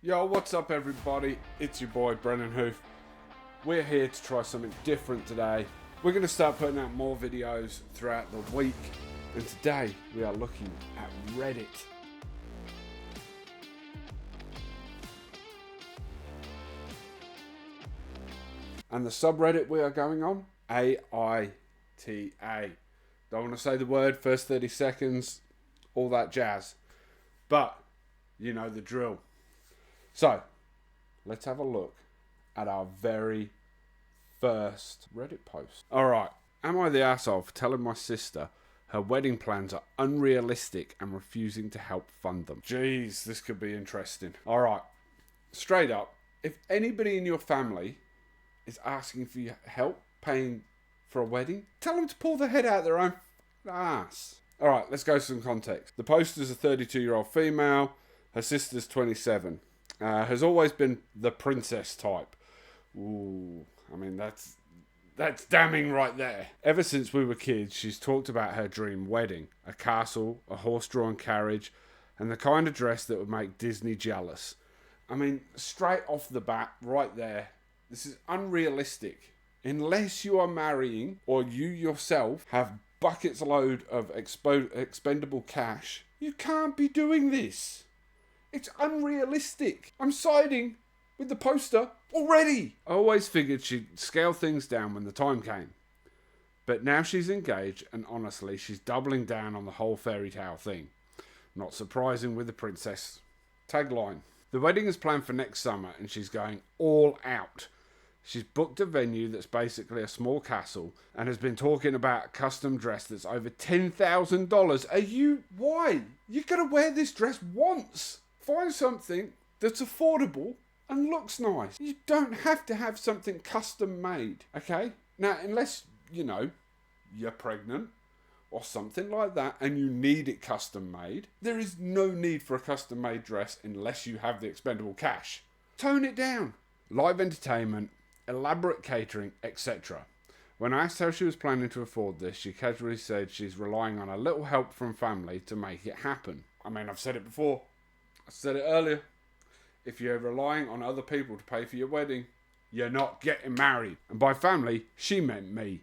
Yo, what's up everybody? It's your boy Brennan Hoof. We're here to try something different today. We're going to start putting out more videos throughout the week. And today we are looking at Reddit. And the subreddit we are going on, AITA. Don't want to say the word, first 30 seconds, all that jazz. But, you know the drill. So, let's have a look at our very first Reddit post. Alright, am I the asshole for telling my sister her wedding plans are unrealistic and refusing to help fund them? Jeez, this could be interesting. Alright, straight up, if anybody in your family is asking for your help paying for a wedding, tell them to pull their head out their own ass. Alright, let's go to some context. The poster's a 32-year-old female, her sister's 27. Has always been the princess type. Ooh, I mean, that's damning right there. Ever since we were kids, she's talked about her dream wedding. A castle, a horse-drawn carriage, and the kind of dress that would make Disney jealous. I mean, straight off the bat, right there, this is unrealistic. Unless you are marrying, or you yourself have buckets load of expendable cash, you can't be doing this. It's unrealistic. I'm siding with the poster already. I always figured she'd scale things down when the time came. But now she's engaged, and honestly, she's doubling down on the whole fairy tale thing. Not surprising with the princess tagline. The wedding is planned for next summer, and she's going all out. She's booked a venue that's basically a small castle and has been talking about a custom dress that's over $10,000. Why? You're going to wear this dress once. Find something that's affordable and looks nice. You don't have to have something custom made, okay? Now, unless, you're pregnant or something like that and you need it custom made, there is no need for a custom made dress unless you have the expendable cash. Tone it down. Live entertainment, elaborate catering, etc. When I asked how she was planning to afford this, she casually said she's relying on a little help from family to make it happen. I mean, I've said it before. I said it earlier. If you're relying on other people to pay for your wedding, you're not getting married. And by family, she meant me.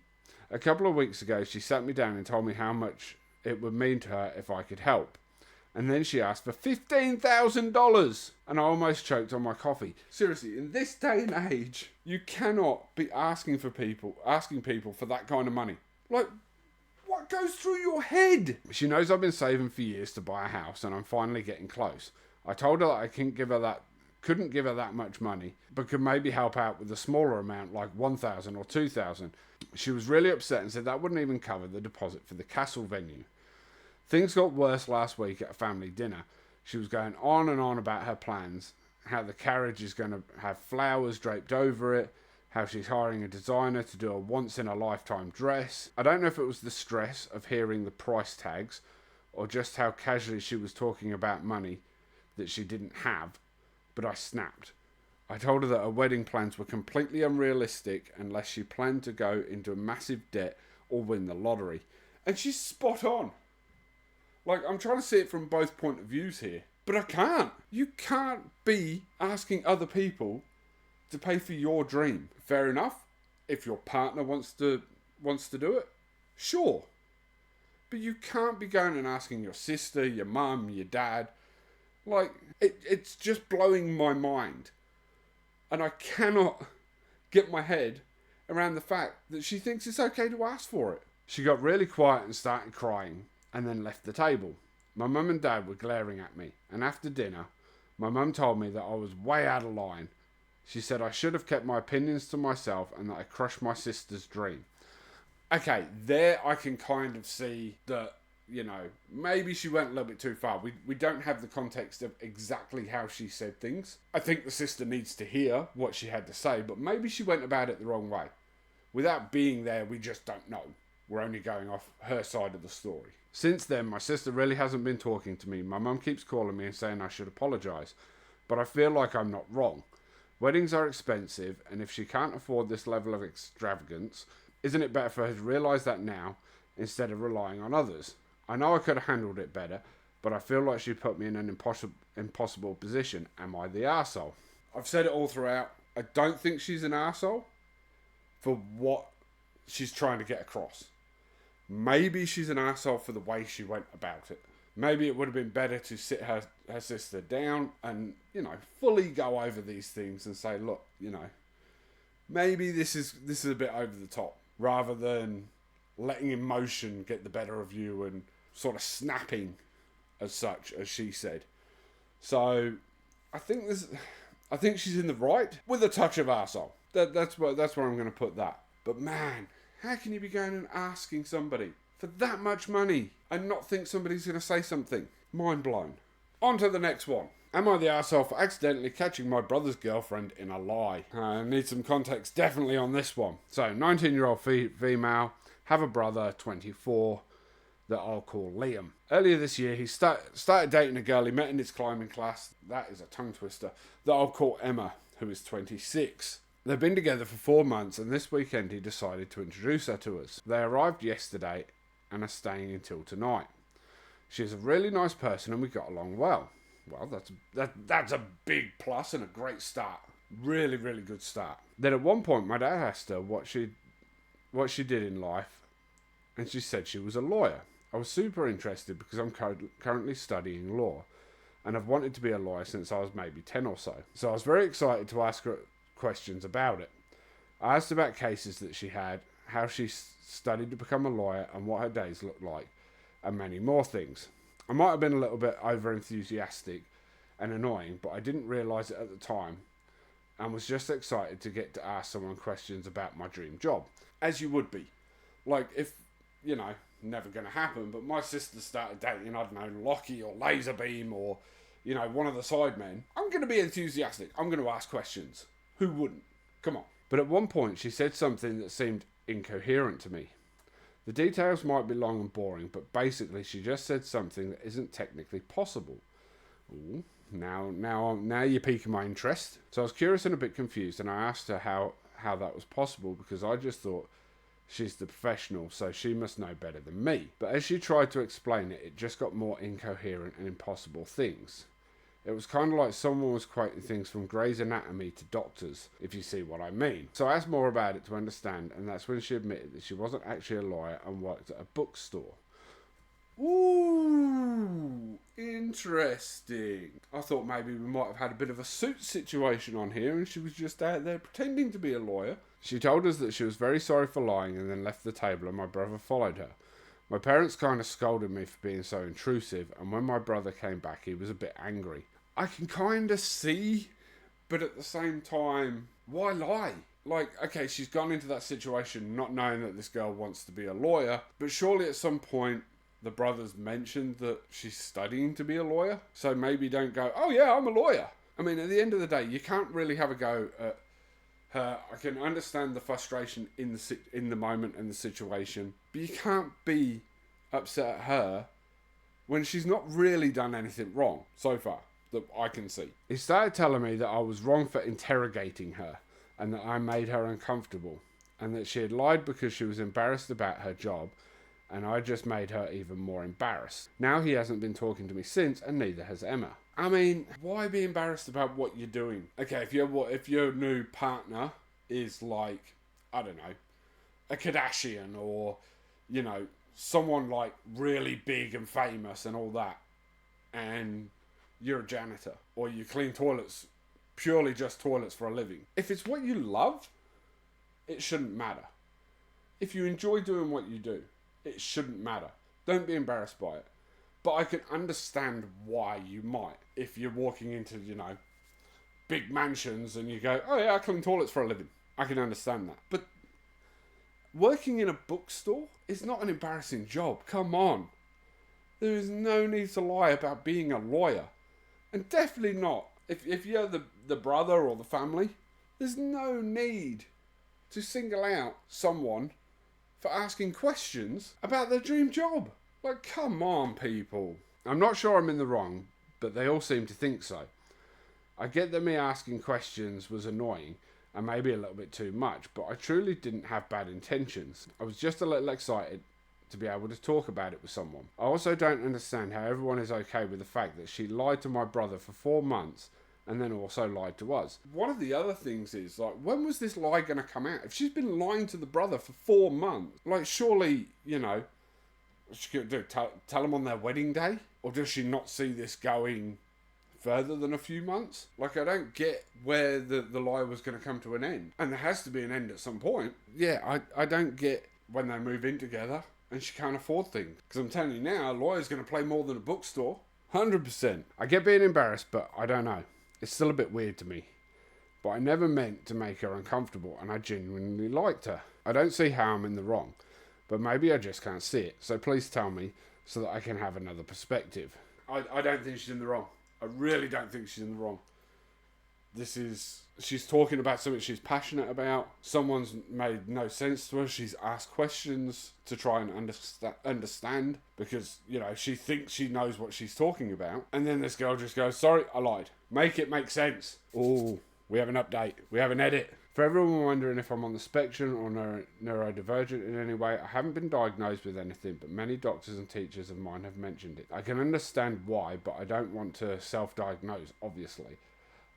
A couple of weeks ago, she sat me down and told me how much it would mean to her if I could help. And then she asked for $15,000. And I almost choked on my coffee. Seriously, in this day and age, you cannot be asking people for that kind of money. Like, what goes through your head? She knows I've been saving for years to buy a house, and I'm finally getting close. I told her that I couldn't give her that much money, but could maybe help out with a smaller amount, like $1,000 or $2,000. She was really upset and said that wouldn't even cover the deposit for the castle venue. Things got worse last week at a family dinner. She was going on and on about her plans, how the carriage is going to have flowers draped over it, how she's hiring a designer to do a once-in-a-lifetime dress. I don't know if it was the stress of hearing the price tags, or just how casually she was talking about money that she didn't have, but I snapped. I told her that her wedding plans were completely unrealistic unless she planned to go into a massive debt or win the lottery. And she's spot on. Like, I'm trying to see it from both point of views here, but I can't. You can't be asking other people to pay for your dream. Fair enough. If your partner wants to do it, sure. But you can't be going and asking your sister, your mum, your dad. Like, it's just blowing my mind. And I cannot get my head around the fact that she thinks it's okay to ask for it. She got really quiet and started crying, and then left the table. My mum and dad were glaring at me, and after dinner, my mum told me that I was way out of line. She said I should have kept my opinions to myself and that I crushed my sister's dream. Okay, there I can kind of see that, maybe she went a little bit too far. We don't have the context of exactly how she said things. I think the sister needs to hear what she had to say, but maybe she went about it the wrong way. Without being there, we just don't know. We're only going off her side of the story. Since then, my sister really hasn't been talking to me. My mum keeps calling me and saying I should apologise, but I feel like I'm not wrong. Weddings are expensive, and if she can't afford this level of extravagance, isn't it better for her to realise that now instead of relying on others? I know I could have handled it better, but I feel like she put me in an impossible position. Am I the arsehole? I've said it all throughout. I don't think she's an arsehole for what she's trying to get across. Maybe she's an arsehole for the way she went about it. Maybe it would have been better to sit her sister down and, fully go over these things and say, look, maybe this is a bit over the top, rather than letting emotion get the better of you and sort of snapping as such, as she said. So I think she's in the right with a touch of arsehole. That's where I'm going to put that. But man, how can you be going and asking somebody for that much money and not think somebody's going to say something? Mind blown. On to the next one. Am I the arsehole for accidentally catching my brother's girlfriend in a lie? I need some context definitely on this one. So, 19-year-old female, have a brother, 24, that I'll call Liam. Earlier this year, he started dating a girl he met in his climbing class, that is a tongue twister, that I'll call Emma, who is 26. They've been together for 4 months, and this weekend he decided to introduce her to us. They arrived yesterday and are staying until tonight. She's a really nice person and we got along well. Well, that's a big plus and a great start. Really, really good start. Then at one point, my dad asked her what she did in life, and she said she was a lawyer. I was super interested because I'm currently studying law, and I've wanted to be a lawyer since I was maybe 10 or so. So I was very excited to ask her questions about it. I asked about cases that she had, how she studied to become a lawyer, and what her days looked like, and many more things. I might have been a little bit over enthusiastic and annoying, but I didn't realise it at the time and was just excited to get to ask someone questions about my dream job. As you would be. Like, if, never going to happen, but my sister started dating, I don't know, Lockie or Laserbeam or, one of the sidemen, I'm going to be enthusiastic. I'm going to ask questions. Who wouldn't? Come on. But at one point, she said something that seemed incoherent to me. The details might be long and boring, but basically she just said something that isn't technically possible. Ooh, now you're piquing my interest. So I was curious and a bit confused, and I asked her how that was possible, because I just thought she's the professional, so she must know better than me. But as she tried to explain it, it just got more incoherent and impossible things. It was kind of like someone was quoting things from Grey's Anatomy to doctors, if you see what I mean. So I asked more about it to understand, and that's when she admitted that she wasn't actually a lawyer and worked at a bookstore. Ooh, interesting. I thought maybe we might have had a bit of a suit situation on here, and she was just out there pretending to be a lawyer. She told us that she was very sorry for lying and then left the table, and my brother followed her. My parents kind of scolded me for being so intrusive, and when my brother came back, he was a bit angry. I can kind of see, but at the same time, why lie? Like, okay, she's gone into that situation not knowing that this girl wants to be a lawyer, but surely at some point the brothers mentioned that she's studying to be a lawyer, so maybe don't go, oh yeah, I'm a lawyer. I mean, at the end of the day, you can't really have a go at her. I can understand the frustration in the moment and the situation, but you can't be upset at her when she's not really done anything wrong so far that I can see. He started telling me that I was wrong for interrogating her and that I made her uncomfortable and that she had lied because she was embarrassed about her job, and I just made her even more embarrassed. Now he hasn't been talking to me since, and neither has Emma. I mean, why be embarrassed about what you're doing? Okay, if your new partner is like, I don't know, a Kardashian or, someone like really big and famous and all that, and you're a janitor, or you clean toilets, purely just toilets for a living. If it's what you love, it shouldn't matter. If you enjoy doing what you do, it shouldn't matter. Don't be embarrassed by it. But I can understand why you might. If you're walking into, big mansions and you go, oh yeah, I clean toilets for a living. I can understand that. But working in a bookstore is not an embarrassing job. Come on. There is no need to lie about being a lawyer. And definitely not. If you're the brother or the family, there's no need to single out someone for asking questions about their dream job. Like, come on, people. I'm not sure I'm in the wrong, but they all seem to think so. I get that me asking questions was annoying and maybe a little bit too much, but I truly didn't have bad intentions. I was just a little excited to be able to talk about it with someone. I also don't understand how everyone is okay with the fact that she lied to my brother for 4 months and then also lied to us. One of the other things is, like, when was this lie going to come out? If she's been lying to the brother for 4 months, like, surely, you know, she could do tell them on their wedding day? Or does she not see this going further than a few months? Like, I don't get where the lie was going to come to an end. And there has to be an end at some point. Yeah, I don't get when they move in together and she can't afford things. Because I'm telling you now, a lawyer's going to play more than a bookstore. 100%. I get being embarrassed, but I don't know. It's still a bit weird to me. But I never meant to make her uncomfortable, and I genuinely liked her. I don't see how I'm in the wrong, but maybe I just can't see it. So please tell me so that I can have another perspective. I don't think she's in the wrong. I really don't think she's in the wrong. She's talking about something she's passionate about. Someone's made no sense to her. She's asked questions to try and understand because, you know, she thinks she knows what she's talking about. And then this girl just goes, sorry, I lied. Make it make sense. Oh, we have an update. We have an edit. For everyone wondering if I'm on the spectrum or neurodivergent in any way, I haven't been diagnosed with anything, but many doctors and teachers of mine have mentioned it. I can understand why, but I don't want to self-diagnose, obviously.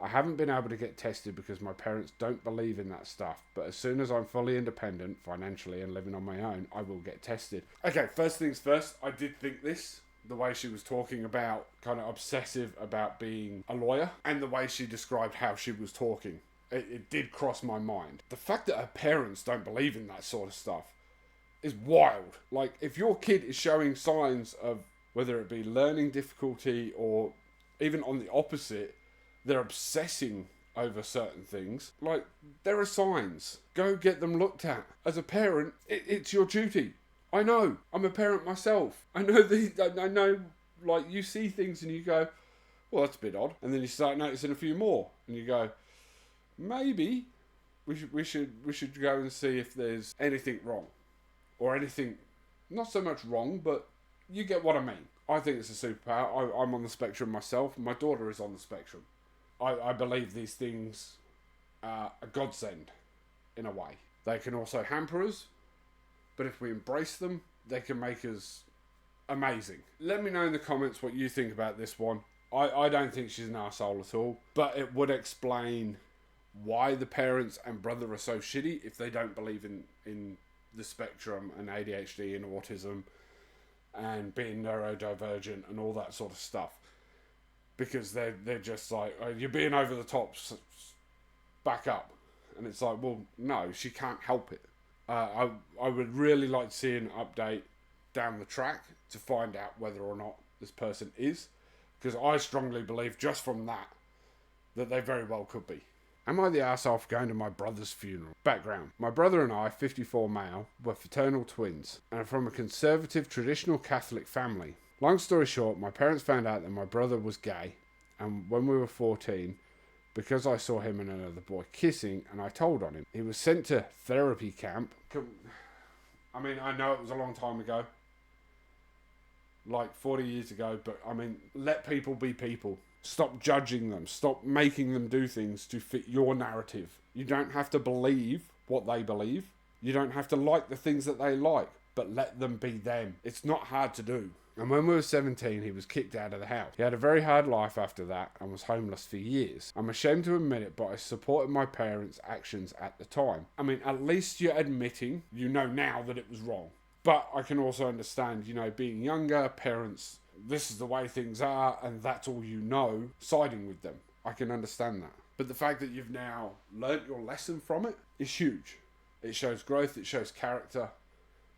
I haven't been able to get tested because my parents don't believe in that stuff, but as soon as I'm fully independent, financially, and living on my own, I will get tested. Okay, first things first, I did think this. The way she was talking about, kind of obsessive about being a lawyer, and the way she described how she was talking. It did cross my mind. The fact that her parents don't believe in that sort of stuff is wild. Like, if your kid is showing signs of, whether it be learning difficulty or even on the opposite, they're obsessing over certain things. Like, there are signs. Go get them looked at. As a parent, it's your duty. I know. I'm a parent myself. I know, like, you see things and you go, well, that's a bit odd. And then you start noticing a few more. And you go, maybe we should go and see if there's anything wrong. Or anything, not so much wrong, but you get what I mean. I think it's a superpower. I'm on the spectrum myself. My daughter is on the spectrum. I believe these things are a godsend, in a way. They can also hamper us, but if we embrace them, they can make us amazing. Let me know in the comments what you think about this one. I don't think she's an arsehole at all, but it would explain why the parents and brother are so shitty if they don't believe in the spectrum and ADHD and autism and being neurodivergent and all that sort of stuff. Because they're just like, oh, you're being over the top, back up. And it's like, well, no, she can't help it. I would really like to see an update down the track to find out whether or not this person is. Because I strongly believe, just from that they very well could be. Am I the arsehole for going to my brother's funeral? Background. My brother and I, 54 male, were fraternal twins and are from a conservative, traditional Catholic family. Long story short, my parents found out that my brother was gay, and when we were 14, because I saw him and another boy kissing, and I told on him. He was sent to therapy camp. I mean, I know it was a long time ago, like 40 years ago, but I mean, let people be people. Stop judging them. Stop making them do things to fit your narrative. You don't have to believe what they believe. You don't have to like the things that they like, but let them be them. It's not hard to do. And when we were 17, he was kicked out of the house. He had a very hard life after that and was homeless for years. I'm ashamed to admit it, but I supported my parents' actions at the time. I mean, at least you're admitting, you know now that it was wrong. But I can also understand, you know, being younger, parents, this is the way things are, and that's all you know, siding with them. I can understand that. But the fact that you've now learnt your lesson from it is huge. It shows growth, it shows character,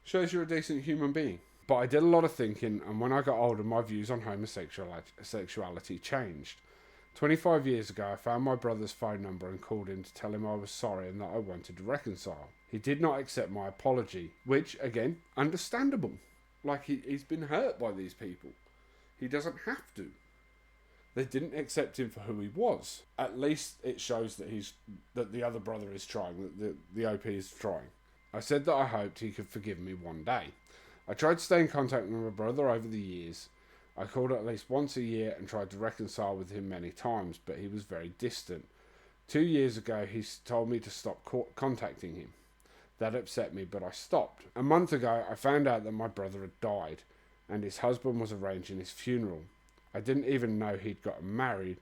shows you're a decent human being. But I did a lot of thinking, and when I got older, my views on homosexuality changed. 25 years ago, I found my brother's phone number and called him to tell him I was sorry and that I wanted to reconcile. He did not accept my apology, which, again, understandable. Like, he's been hurt by these people. He doesn't have to. They didn't accept him for who he was. At least it shows that the other brother is trying, that the OP is trying. I said that I hoped he could forgive me one day. I tried to stay in contact with my brother over the years. I called at least once a year and tried to reconcile with him many times, but he was very distant. 2 years ago, he told me to stop contacting him. That upset me, but I stopped. A month ago, I found out that my brother had died, and his husband was arranging his funeral. I didn't even know he'd gotten married.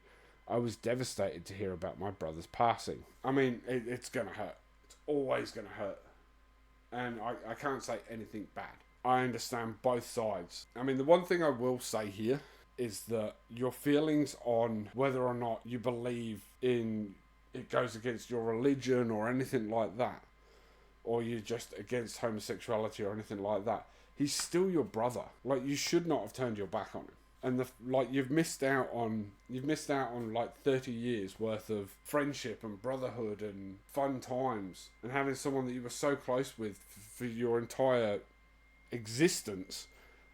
I was devastated to hear about my brother's passing. I mean, it's going to hurt. It's always going to hurt. And I can't say anything bad. I understand both sides. I mean, the one thing I will say here is that your feelings on whether or not you believe in it goes against your religion or anything like that, or you're just against homosexuality or anything like that, he's still your brother. Like, you should not have turned your back on him. And you've missed out on like 30 years worth of friendship and brotherhood and fun times, and having someone that you were so close with for your entire existence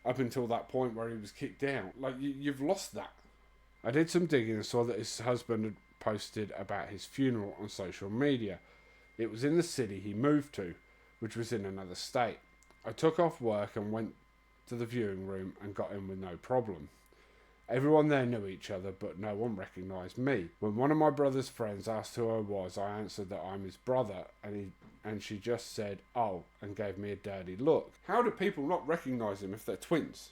up until that point where he was kicked out. Like, you've lost that. I did some digging and saw that his husband had posted about his funeral on social media. It was in the city he moved to, which was in another state. I took off work and went to the viewing room and got in with no problem. Everyone there knew each other, but no one recognised me. When one of my brother's friends asked who I was, I answered that I'm his brother, and she just said, "Oh," and gave me a dirty look. How do people not recognise him if they're twins?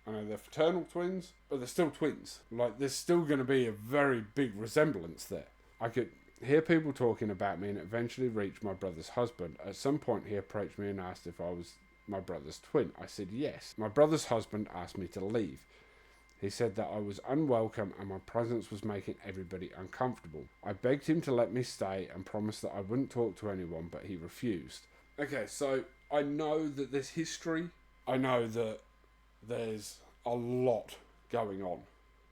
I know they're fraternal twins, but they're still twins. Like, there's still going to be a very big resemblance there. I could hear people talking about me and eventually reached my brother's husband. At some point, he approached me and asked if I was my brother's twin. I said yes. My brother's husband asked me to leave. He said that I was unwelcome and my presence was making everybody uncomfortable. I begged him to let me stay and promised that I wouldn't talk to anyone, but he refused. Okay, so I know that there's history. I know that there's a lot going on.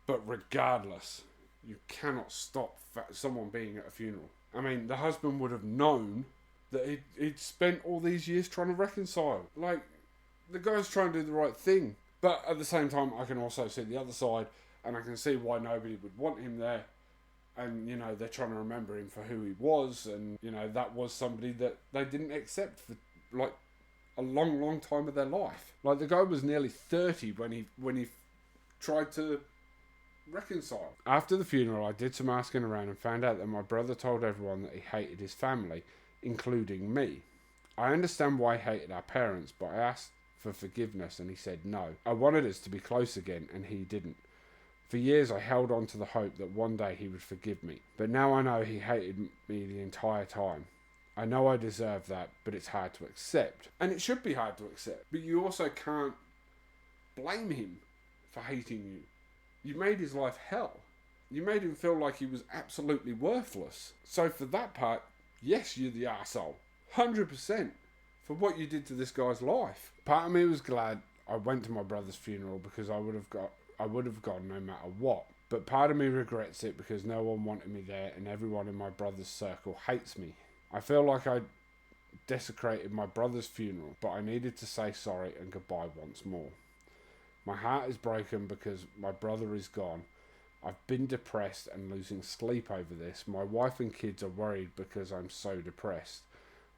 But regardless, you cannot stop someone being at a funeral. I mean, the husband would have known that he'd spent all these years trying to reconcile. Like, the guy's trying to do the right thing. But at the same time, I can also see the other side, and I can see why nobody would want him there. And, you know, they're trying to remember him for who he was, and, you know, that was somebody that they didn't accept for, like, a long, long time of their life. Like, the guy was nearly 30 when he tried to reconcile. After the funeral, I did some asking around and found out that my brother told everyone that he hated his family, including me. I understand why he hated our parents, but I asked for forgiveness and he said no. I wanted us to be close again and he didn't. For years I held on to the hope that one day he would forgive me, but now I know he hated me the entire time. I know I deserve that, but it's hard to accept. And it should be hard to accept, but you also can't blame him for hating you. You made his life hell. You made him feel like he was absolutely worthless. So for that part, yes, you're the arsehole. 100%. For what you did to this guy's life. Part of me was glad I went to my brother's funeral because I would have gone no matter what. But part of me regrets it because no one wanted me there and everyone in my brother's circle hates me. I feel like I desecrated my brother's funeral, but I needed to say sorry and goodbye once more. My heart is broken because my brother is gone. I've been depressed and losing sleep over this. My wife and kids are worried because I'm so depressed.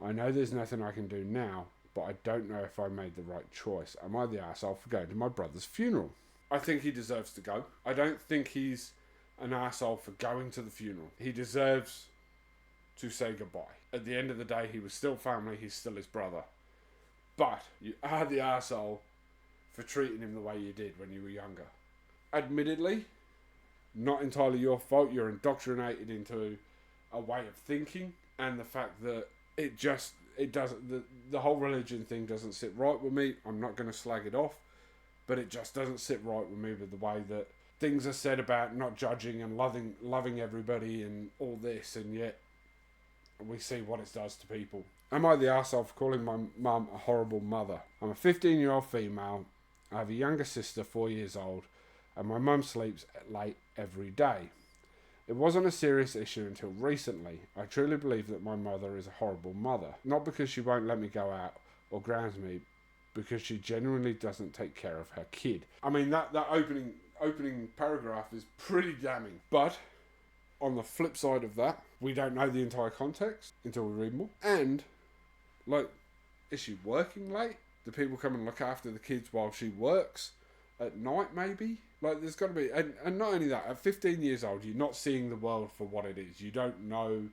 I know there's nothing I can do now, but I don't know if I made the right choice. Am I the arsehole for going to my brother's funeral? I think he deserves to go. I don't think he's an arsehole for going to the funeral. He deserves to say goodbye. At the end of the day, he was still family, he's still his brother. But you are the arsehole for treating him the way you did when you were younger. Admittedly, not entirely your fault. You're indoctrinated into a way of thinking, and the fact that it doesn't, the whole religion thing doesn't sit right with me. I'm not going to slag it off, but it just doesn't sit right with me with the way that things are said about not judging and loving everybody and all this, and yet we see what it does to people. Am I the arsehole for calling my mum a horrible mother? I'm a 15-year-old female. I have a younger sister, 4 years old, and my mum sleeps late every day. It wasn't a serious issue until recently. I truly believe that my mother is a horrible mother. Not because she won't let me go out or grounds me, because she genuinely doesn't take care of her kid. I mean, that opening paragraph is pretty damning. But on the flip side of that, we don't know the entire context until we read more. And, like, is she working late? Do people come and look after the kids while she works? At night, maybe? Like, there's got to be... And not only that, at 15 years old, you're not seeing the world for what it is. You don't know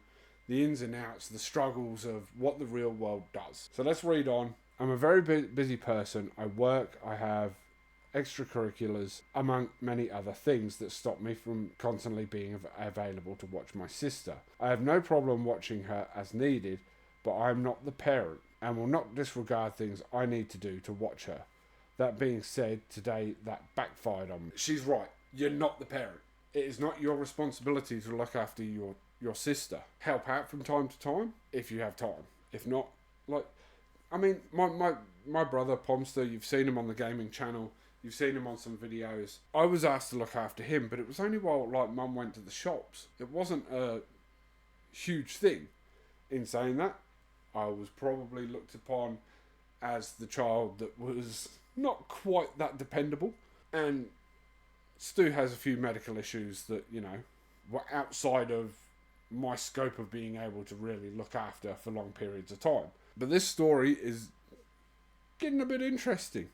the ins and outs, the struggles of what the real world does. So let's read on. I'm a very busy person. I work, I have extracurriculars, among many other things that stop me from constantly being available to watch my sister. I have no problem watching her as needed, but I am not the parent and will not disregard things I need to do to watch her. That being said, today that backfired on me. She's right. You're not the parent. It is not your responsibility to look after your sister. Help out from time to time if you have time. If not, my brother Pomster, you've seen him on the gaming channel. You've seen him on some videos. I was asked to look after him, but it was only while Mum went to the shops. It wasn't a huge thing. In saying that, I was probably looked upon as the child that was not quite that dependable. And Stu has a few medical issues that, were outside of my scope of being able to really look after for long periods of time. But this story is getting a bit interesting.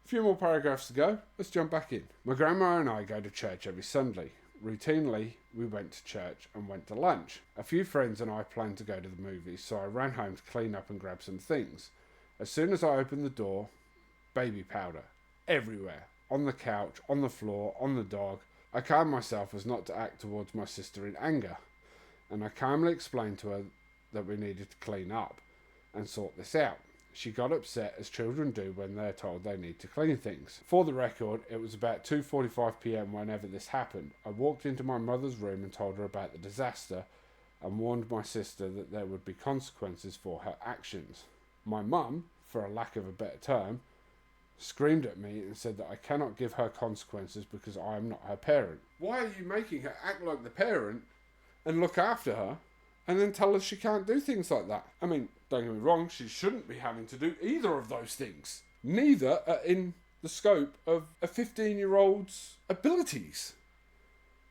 A few more paragraphs to go. Let's jump back in. My grandma and I go to church every Sunday. Routinely, we went to church and went to lunch. A few friends and I planned to go to the movies, so I ran home to clean up and grab some things. As soon as I opened the door, baby powder everywhere. On the couch, on the floor, on the dog. I calmed myself as not to act towards my sister in anger, and I calmly explained to her that we needed to clean up and sort this out. She got upset, as children do when they're told they need to clean things. For the record, it was about 2:45 p.m. whenever this happened. I walked into my mother's room and told her about the disaster and warned my sister that there would be consequences for her actions. My mum, for a lack of a better term, screamed at me and said that I cannot give her consequences because I am not her parent. Why are you making her act like the parent and look after her and then tell her she can't do things like that? I mean, don't get me wrong, she shouldn't be having to do either of those things. Neither are in the scope of a 15-year-old's abilities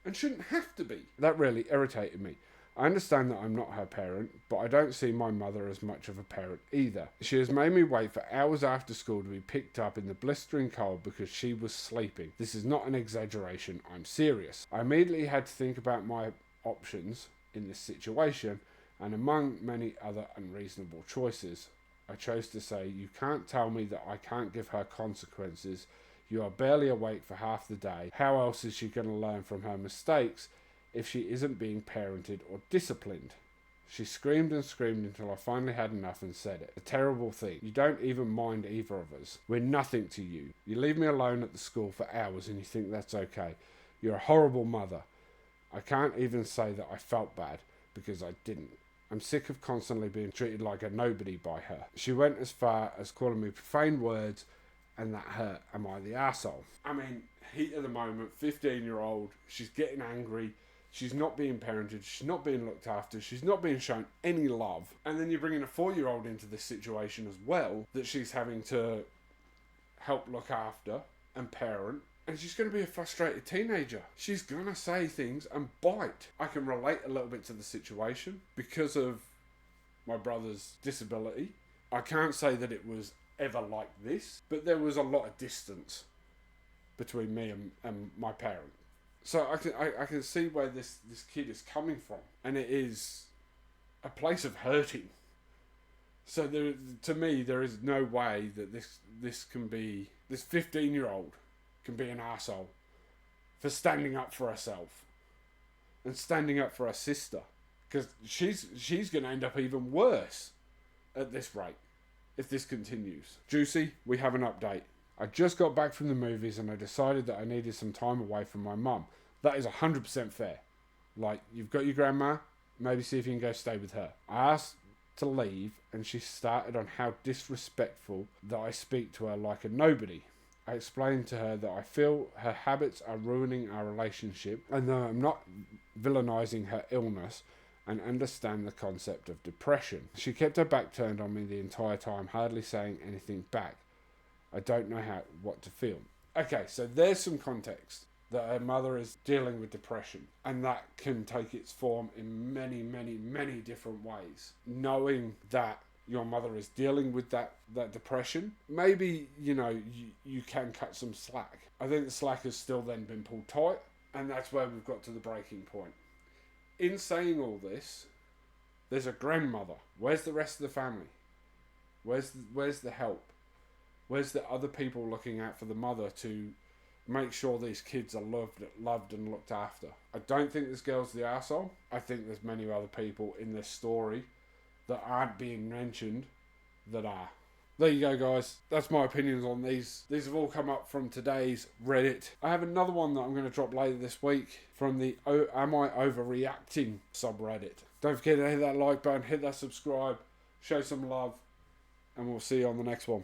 and shouldn't have to be. That really irritated me. I understand that I'm not her parent, but I don't see my mother as much of a parent either. She has made me wait for hours after school to be picked up in the blistering cold because she was sleeping. This is not an exaggeration, I'm serious. I immediately had to think about my options in this situation, and among many other unreasonable choices, I chose to say, you can't tell me that I can't give her consequences. You are barely awake for half the day. How else is she going to learn from her mistakes if she isn't being parented or disciplined? She screamed and screamed until I finally had enough and said it. A terrible thing. You don't even mind either of us. We're nothing to you. You leave me alone at the school for hours and you think that's okay. You're a horrible mother. I can't even say that I felt bad because I didn't. I'm sick of constantly being treated like a nobody by her. She went as far as calling me profane words, and that hurt. Am I the arsehole? I mean, heat of the moment, 15-year-old, she's getting angry, she's not being parented, she's not being looked after, she's not being shown any love. And then you're bringing a 4-year-old into this situation as well, that she's having to help look after and parent. And she's going to be a frustrated teenager. She's going to say things and bite. I can relate a little bit to the situation because of my brother's disability. I can't say that it was ever like this, but there was a lot of distance between me and my parent. So I can see where this kid is coming from. And it is a place of hurting. So to me, there is no way that this 15-year-old can be an arsehole for standing up for herself and standing up for her sister, because she's going to end up even worse at this rate if this continues. Juicy, we have an update. I just got back from the movies and I decided that I needed some time away from my mum. That is 100% fair. Like, you've got your grandma, maybe see if you can go stay with her. I asked to leave and she started on how disrespectful that I speak to her like a nobody. I explained to her that I feel her habits are ruining our relationship and that I'm not villainising her illness and understand the concept of depression. She kept her back turned on me the entire time, hardly saying anything back. I don't know what to feel. Okay, so there's some context that her mother is dealing with depression, and that can take its form in many, many, many different ways. Knowing that your mother is dealing with that depression, maybe, you can cut some slack. I think the slack has still then been pulled tight, and that's where we've got to the breaking point. In saying all this, There's a grandmother. Where's the rest of the family? Where's the help? Where's the other people looking out for the mother to make sure these kids are loved and looked after? I don't think this girl's the arsehole. I think there's many other people in this story that aren't being mentioned that are. There you go, guys. That's my opinions on these. These have all come up from today's Reddit. I have another one that I'm going to drop later this week from the Am I Overreacting subreddit. Don't forget to hit that like button, hit that subscribe, show some love, and we'll see you on the next one.